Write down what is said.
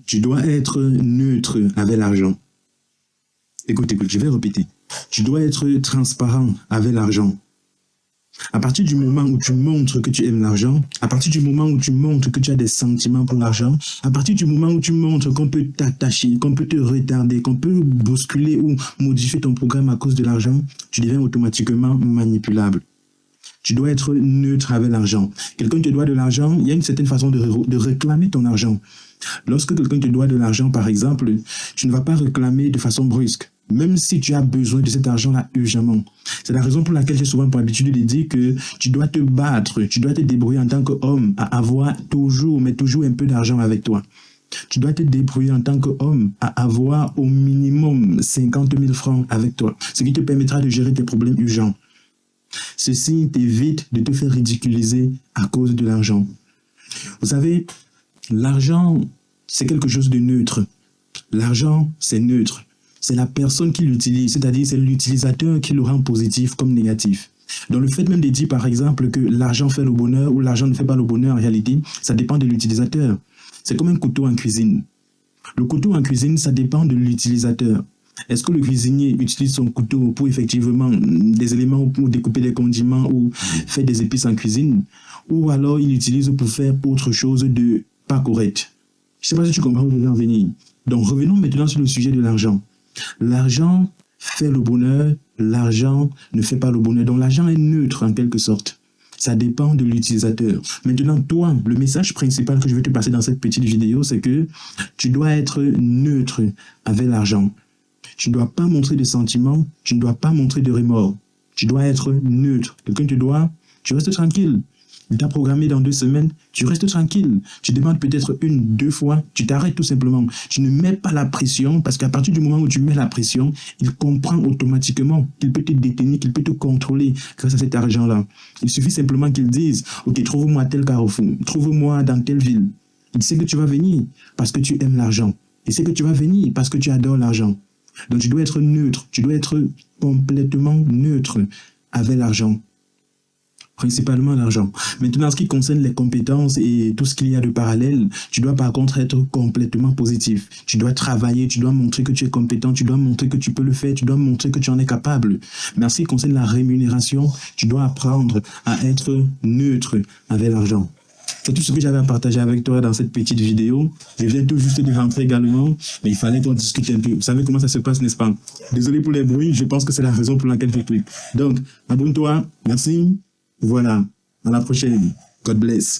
Tu dois être neutre avec l'argent. Écoute, je vais répéter. Tu dois être transparent avec l'argent. À partir du moment où tu montres que tu aimes l'argent, à partir du moment où tu montres que tu as des sentiments pour l'argent, à partir du moment où tu montres qu'on peut t'attacher, qu'on peut te retarder, qu'on peut bousculer ou modifier ton programme à cause de l'argent, tu deviens automatiquement manipulable. Tu dois être neutre avec l'argent. Quelqu'un te doit de l'argent, il y a une certaine façon de réclamer ton argent. Lorsque quelqu'un te doit de l'argent, par exemple, tu ne vas pas réclamer de façon brusque, même si tu as besoin de cet argent-là urgemment. C'est la raison pour laquelle j'ai souvent pour habitude de dire que tu dois te battre, tu dois te débrouiller en tant qu'homme à avoir toujours, mais toujours un peu d'argent avec toi. Tu dois te débrouiller en tant qu'homme à avoir au minimum 50 000 francs avec toi, ce qui te permettra de gérer tes problèmes urgents. Ceci t'évite de te faire ridiculiser à cause de l'argent. Vous savez, l'argent, c'est quelque chose de neutre. L'argent, c'est neutre. C'est la personne qui l'utilise, c'est-à-dire c'est l'utilisateur qui le rend positif comme négatif. Donc le fait même de dire par exemple que l'argent fait le bonheur ou l'argent ne fait pas le bonheur, en réalité, ça dépend de l'utilisateur. C'est comme un couteau en cuisine. Le couteau en cuisine, ça dépend de l'utilisateur. Est-ce que le cuisinier utilise son couteau pour effectivement des éléments pour découper des condiments ou faire des épices en cuisine, ou alors il l'utilise pour faire autre chose de pas correct? Je ne sais pas si tu comprends où je veux en venir. Donc revenons maintenant sur le sujet de l'argent. L'argent fait le bonheur, l'argent ne fait pas le bonheur. Donc l'argent est neutre en quelque sorte. Ça dépend de l'utilisateur. Maintenant, toi, le message principal que je vais te passer dans cette petite vidéo, c'est que tu dois être neutre avec l'argent. Tu ne dois pas montrer de sentiments, tu ne dois pas montrer de remords. Tu dois être neutre. Quelqu'un te doit, tu restes tranquille. Il t'a programmé dans 2 semaines, tu restes tranquille. Tu demandes peut-être 1, 2 fois, tu t'arrêtes tout simplement. Tu ne mets pas la pression parce qu'à partir du moment où tu mets la pression, il comprend automatiquement qu'il peut te détenir, qu'il peut te contrôler grâce à cet argent-là. Il suffit simplement qu'il dise, ok, trouve-moi tel carrefour, trouve-moi dans telle ville. Il sait que tu vas venir parce que tu aimes l'argent. Il sait que tu vas venir parce que tu adores l'argent. Donc tu dois être neutre, tu dois être complètement neutre avec l'argent. Principalement l'argent. Maintenant, en ce qui concerne les compétences et tout ce qu'il y a de parallèle, tu dois par contre être complètement positif. Tu dois travailler, tu dois montrer que tu es compétent, tu dois montrer que tu peux le faire, tu dois montrer que tu en es capable. Mais en ce qui concerne la rémunération, tu dois apprendre à être neutre avec l'argent. C'est tout ce que j'avais à partager avec toi dans cette petite vidéo. Je viens tout juste de rentrer également, mais il fallait qu'on discute un peu. Vous savez comment ça se passe, n'est-ce pas? Désolé pour les bruits, je pense que c'est la raison pour laquelle je clique. Donc, abonne-toi, merci. Voilà, à la prochaine. God bless.